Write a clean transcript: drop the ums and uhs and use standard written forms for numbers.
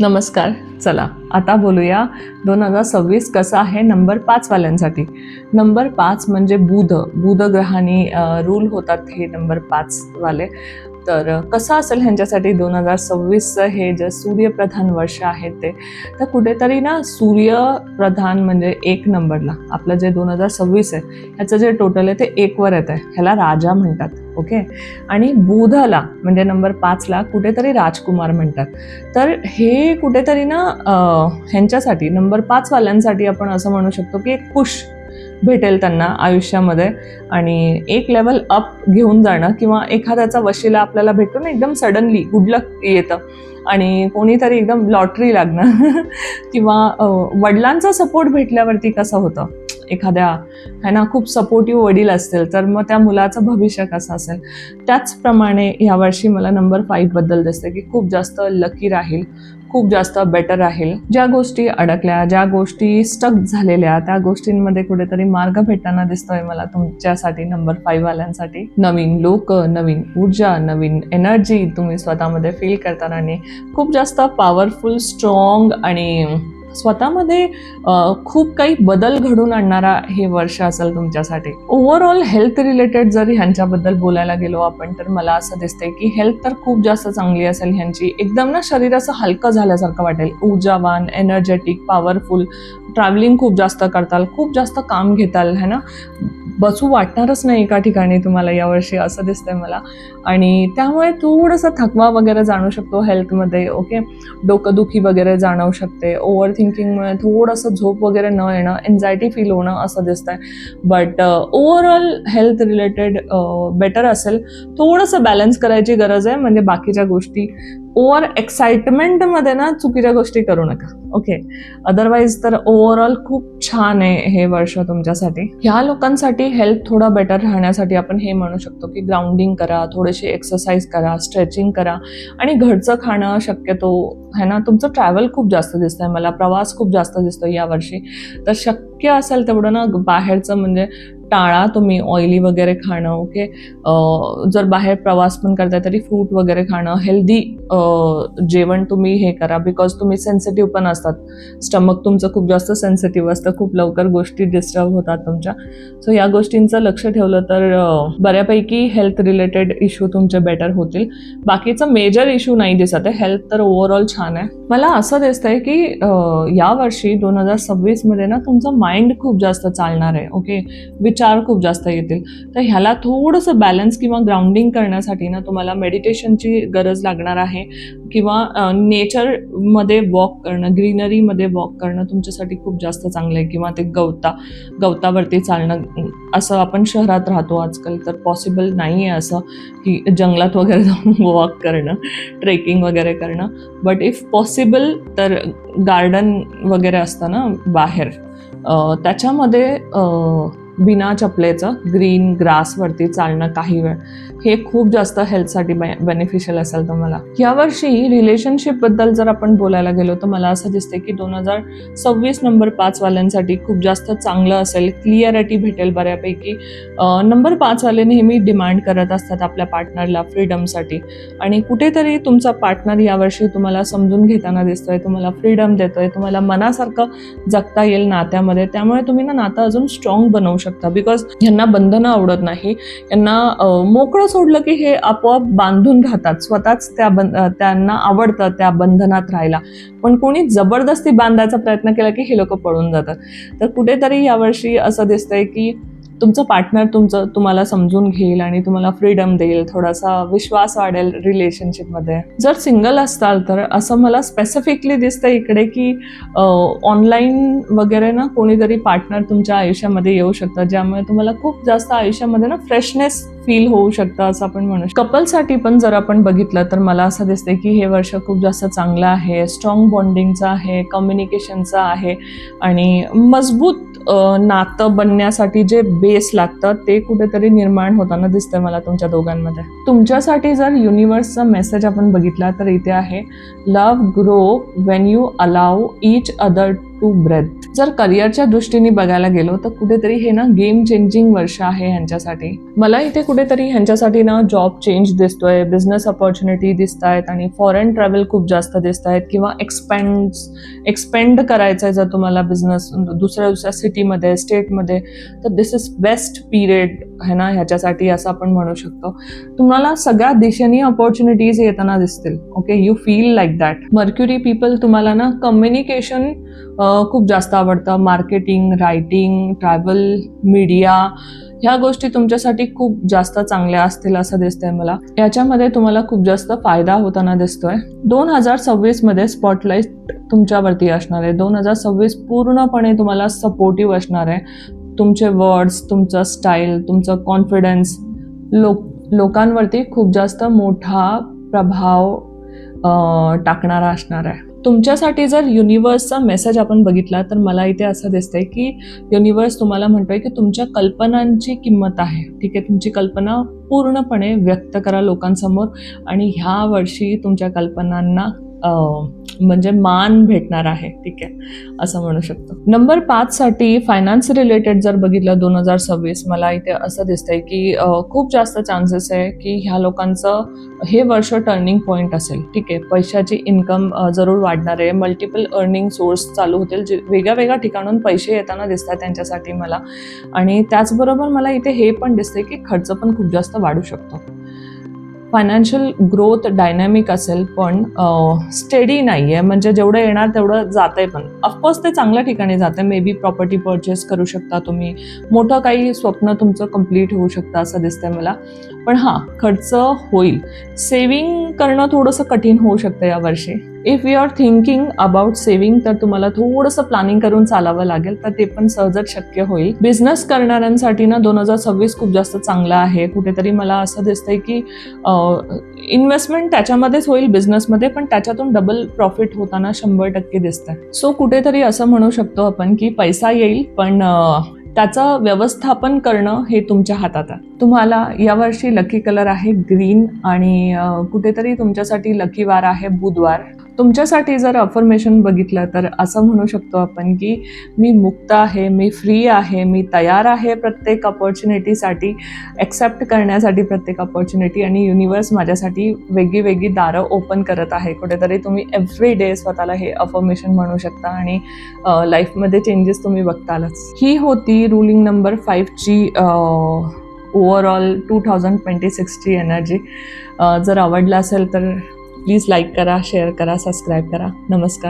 नमस्कार. चला आता बोलूया 2026 कसा आहे नंबर 5 वाल्यांसाठी. नंबर 5 म्हणजे बुध ग्रहाने रूल होतात हे नंबर 5 वाले. तर कसं असेल ह्यांच्यासाठी 2026 हे जे सूर्यप्रधान वर्ष आहे ते. तर कुठेतरी ना सूर्यप्रधान म्हणजे 1 नंबरला आपलं जे 2026 आहे ह्याचं जे टोटल आहे ते 1 वर येत आहे. ह्याला राजा म्हणतात. ओके. आणि बुधला म्हणजे नंबर 5ला कुठेतरी राजकुमार म्हणतात. तर हे कुठेतरी ना ह्यांच्यासाठी नंबर 5 वाल्यांसाठी आपण असं म्हणू शकतो की एक पुश भेटेल त्यांना आयुष्यामध्ये आणि एक लेवल अप घेऊन जाणं किंवा एखाद्याचा वशिला आपल्याला भेटतो ना, एकदम सडनली गुड लक येतं आणि कोणीतरी एकदम लॉटरी लागणं किंवा वडिलांचा सपोर्ट भेटल्यावरती कसं होतं, एखाद्या है ना खूप सपोर्टिव्ह वडील असतील तर मग त्या मुलाचं भविष्य कसं असेल. त्याचप्रमाणे यावर्षी मला नंबर 5 बद्दल दिसते की खूप जास्त लकी राहील, खूप जास्त बेटर राहील. ज्या गोष्टी अडकल्या, ज्या गोष्टी स्टक झालेल्या त्या गोष्टींमध्ये कुठेतरी मार्ग भेटताना दिसतोय मला तुमच्यासाठी नंबर 5 वाल्यांसाठी. नवीन लोक, नवीन ऊर्जा, नवीन एनर्जी तुम्ही स्वतःमध्ये फील करताना आणि खूप जास्त पॉवरफुल, स्ट्रॉंग आणि स्वतःमध्ये खूप काही बदल घडून आणणारा हे वर्ष असेल तुमच्यासाठी. ओव्हरऑल हेल्थ रिलेटेड जर ह्यांच्याबद्दल बोलायला गेलो आपण तर मला असं दिसतंय की हेल्थ तर खूप जास्त चांगली असेल ह्यांची. एकदम ना शरीर असं हलकं झाल्यासारखं वाटेल, ऊर्जावान, एनर्जेटिक, पॉवरफुल. ट्रॅव्हलिंग खूप जास्त करताल, खूप जास्त काम घेताल, है ना. बसू वाटणारच नाही एका ठिकाणी तुम्हाला यावर्षी असं दिसतंय मला. आणि त्यामुळे थोडंसं थकवा वगैरे जाणवू शकतो हेल्थमध्ये. ओके. डोकंदुखी वगैरे जाणवू शकते. ओव्हर थिंकिंगमुळे थोडंसं झोप वगैरे न येणं, एन्झायटी फील होणं असं दिसतंय. But overall health related better असेल. थोडंसं बॅलन्स करायची गरज आहे, म्हणजे बाकीच्या गोष्टी ओव्हर एक्साइटमेंटमध्ये ना चुकीच्या गोष्टी करू नका. ओके. अदरवाईज तर ओव्हरऑल खूप छान आहे हे वर्ष तुमच्यासाठी. ह्या लोकांसाठी हेल्थ थोडं बेटर राहण्यासाठी आपण हे म्हणू शकतो की ग्राउंडिंग करा, थोडीशी एक्सरसाइज करा, स्ट्रेचिंग करा आणि घरचं खाणं शक्यतो, है ना. तुमचं ट्रॅव्हल खूप जास्त दिसतंय मला, प्रवास खूप जास्त दिसतोय यावर्षी. तर शक्य असेल तेवढं ना बाहेरचं म्हणजे टाळा तुम्ही ऑइली वगैरे खाणं. ओके. जर बाहेर प्रवास पण करताय तरी फ्रूट वगैरे खाणं, हेल्दी जेवण तुम्ही हे करा. बिकॉज तुम्ही सेन्सिटिव्ह पण असतात, स्टमक तुमचं खूप जास्त सेन्सिटिव्ह असतं, खूप लवकर गोष्टी डिस्टर्ब होतात तुमच्या. सो या गोष्टींचं लक्ष ठेवलं तर बऱ्यापैकी हेल्थ रिलेटेड इश्यू तुमचे बेटर होतील. बाकीचा मेजर इश्यू नाही दिसत आहे. हेल्थ तर ओव्हरऑल छान आहे. मला असं दिसतंय की यावर्षी 2026 मध्ये ना तुमचं माइंड खूप जास्त चालणार आहे. ओके. विचार खूप जास्त येतील. तर ह्याला थोडंसं बॅलन्स किंवा ग्राउंडिंग करण्यासाठी ना तुम्हाला मेडिटेशनची गरज लागणार आहे किंवा नेचरमध्ये वॉक करणं, ग्रीनरीमध्ये वॉक करणं तुमच्यासाठी खूप जास्त चांगलं आहे. किंवा ते गवतावरती चालणं. असं आपण शहरात राहतो आजकाल तर पॉसिबल नाही आहे असं की जंगलात वगैरे जाऊन वॉक करणं, ट्रेकिंग वगैरे करणं. बट इफ पॉसिबल तर गार्डन वगैरे असतं ना बाहेर, त्याच्यामध्ये बिना चपलेचं ग्रीन ग्रासवरती चालणं काही वेळ, हे खूप जास्त हेल्थसाठी बेनिफिशियल असेल तुम्हाला. यावर्षी रिलेशनशिपबद्दल जर आपण बोलायला गेलो तर मला असं दिसते की 2026 नंबर 5 वाल्यांसाठी खूप जास्त चांगलं असेल. क्लिअरिटी भेटेल बऱ्यापैकी. नंबर 5 वाले नेहमी डिमांड करत असतात आपल्या पार्टनरला फ्रीडमसाठी आणि कुठेतरी तुमचा पार्टनर यावर्षी तुम्हाला समजून घेताना दिसतोय, तुम्हाला फ्रीडम देतोय, तुम्हाला मनासारखं जगता येईल नात्यामध्ये. त्यामुळे तुम्ही ना नातं अजून स्ट्रॉंग बनवू शकता. बिकॉज यांना बंधनं आवडत नाही. यांना मोकळं सोडलं की हे आपोआप बांधून राहतात. स्वतःच त्यांना आवडतं त्या बंधनात राहायला. पण कोणी जबरदस्ती बांधायचा प्रयत्न केला की हे लोक पळून जातात. तर कुठेतरी यावर्षी असं दिसतंय की तुमचं पार्टनर तुम्हाला समजून घेईल आणि तुम्हाला फ्रीडम देईल, थोडासा विश्वास वाढेल रिलेशनशिपमध्ये. जर सिंगल असताल तर असं मला स्पेसिफिकली दिसतं इकडे की ऑनलाईन वगैरे ना कोणीतरी पार्टनर तुमच्या आयुष्यामध्ये येऊ शकतं, ज्यामुळे तुम्हाला खूप जास्त आयुष्यामध्ये ना फ्रेशनेस फील होऊ शकतं असं आपण म्हणू शकतो. कपलसाठी पण जर आपण बघितलं तर मला असं दिसतंय की हे वर्ष खूप जास्त चांगलं आहे. स्ट्रॉंग बॉन्डिंगचं आहे, कम्युनिकेशनचं आहे आणि मजबूत नातं बनण्यासाठी जे बेस लागतं ते कुठेतरी निर्माण होताना दिसतंय मला तुमच्या दोघांमध्ये. तुमच्यासाठी जर युनिवर्सचा मेसेज आपण बघितला तर इथे आहे, love grow when you allow each other to breathe. जर करिअरच्या दृष्टीने बघायला गेलो तर कुठेतरी हे ना गेम चेंजिंग वर्ष आहे ह्यांच्यासाठी. मला इथे कुठेतरी ह्यांच्यासाठी ना जॉब चेंज दिसतोय, बिझनेस अपॉर्च्युनिटी दिसत आहेत आणि फॉरेन ट्रॅव्हल खूप जास्त दिसत आहेत किंवा एक्सपेंड करायचं आहे जर तुम्हाला बिझनेस दुसऱ्या सिटीमध्ये, स्टेटमध्ये, तर दिस इज बेस्ट पिरियड आहे ना ह्याच्यासाठी, असं आपण म्हणू शकतो. तुम्हाला सगळ्या दिशेने अपॉर्च्युनिटीज येताना दिसतील. Okay, you feel like that. Mercury people, तुम्हाला ना कम्युनिकेशन खूप जास्त आवडतं. मार्केटिंग, रायटिंग, ट्रॅव्हल, मीडिया, ह्या गोष्टी तुमच्यासाठी खूप जास्त चांगल्या असतील असं दिसतंय मला. याच्यामध्ये तुम्हाला खूप जास्त फायदा होताना दिसतोय. 2026 मध्ये स्पॉटलाईट तुमच्यावरती असणार आहे. 2026 पूर्णपणे तुम्हाला सपोर्टिव्ह असणार आहे. तुमचे वर्ड्स, तुमचं स्टाईल, तुमचं कॉन्फिडन्स लोकांवरती खूप जास्त मोठा प्रभाव टाकणारा असणार आहे. तुमच्यासाठी जर युनिवर्सचा मेसेज आपण बघितला तर मला इथे असं दिसतंय की युनिवर्स तुम्हाला म्हणतोय की तुमच्या कल्पनांची किंमत आहे. ठीक आहे, तुमची कल्पना पूर्णपणे व्यक्त करा लोकांसमोर आणि ह्या वर्षी तुमच्या कल्पनांना म्हणजे मान भेटणार आहे. ठीक आहे, असं म्हणू शकतो. नंबर 5 साठी फायनान्स रिलेटेड जर बघितलं 2026, मला इथे असं दिसतंय की खूप जास्त चान्सेस आहे की ह्या लोकांचं हे वर्ष टर्निंग पॉईंट असेल. ठीक आहे, पैशाची इन्कम जरूर वाढणार आहे. मल्टिपल अर्निंग सोर्स चालू होतील, जे वेगळ्या वेगळ्या ठिकाणून पैसे येताना दिसतात त्यांच्यासाठी मला. आणि त्याचबरोबर मला इथे हे पण दिसतंय की खर्च पण खूप जास्त वाढू शकतो. फायनान्शियल ग्रोथ डायनॅमिक असेल पण स्टेडी नाही आहे, म्हणजे जेवढं येणार तेवढं जातंय. पण ऑफकोर्स ते चांगल्या ठिकाणी जातं. मे बी प्रॉपर्टी परचेस करू शकता तुम्ही, मोठं काही स्वप्न तुमचं कम्प्लीट होऊ शकतं असं दिसतंय मला. पण हां, खर्च होईल. सेविंग करणं थोडंसं कठीण होऊ शकतं यावर्षी. If you are thinking about saving, तर तुम्हाला थोडंसं प्लॅनिंग करून चालावं लागेल, तर ते पण सहजच शक्य होईल. बिझनेस करणाऱ्यांसाठी ना 2026 खूप जास्त चांगला आहे. कुठेतरी मला असं दिसतंय की इन्व्हेस्टमेंट त्याच्यामध्येच होईल बिझनेसमध्ये, पण त्याच्यातून डबल प्रॉफिट होताना 100% दिसतंय. सो कुठेतरी असं म्हणू शकतो आपण की पैसा येईल, पण त्याचं व्यवस्थापन करणं हे तुमच्या हातात आहे. तुम्हाला यावर्षी लकी कलर आहे ग्रीन आणि कुठेतरी तुमच्यासाठी लकी वार आहे बुधवार. तुमच्यासाठी जर अफर्मेशन बघितलं तर असं म्हणू शकतो आपण की मी मुक्त आहे, मी फ्री आहे, मी तयार आहे प्रत्येक अपॉर्च्युनिटीसाठी, ॲक्सेप्ट करण्यासाठी प्रत्येक अपॉर्च्युनिटी, आणि युनिवर्स माझ्यासाठी वेगळी वेगळी दारं ओपन करत आहे. कुठेतरी तुम्ही एव्हरी डे स्वतःला हे अफर्मेशन म्हणू शकता आणि लाईफमध्ये चेंजेस तुम्ही बघतालच. ही होती रुलिंग नंबर 5ची ओव्हरऑल 2026ची एनर्जी. जर आवडलं असेल तर प्लीज लाईक करा, शेअर करा, सबस्क्राईब करा. नमस्कार.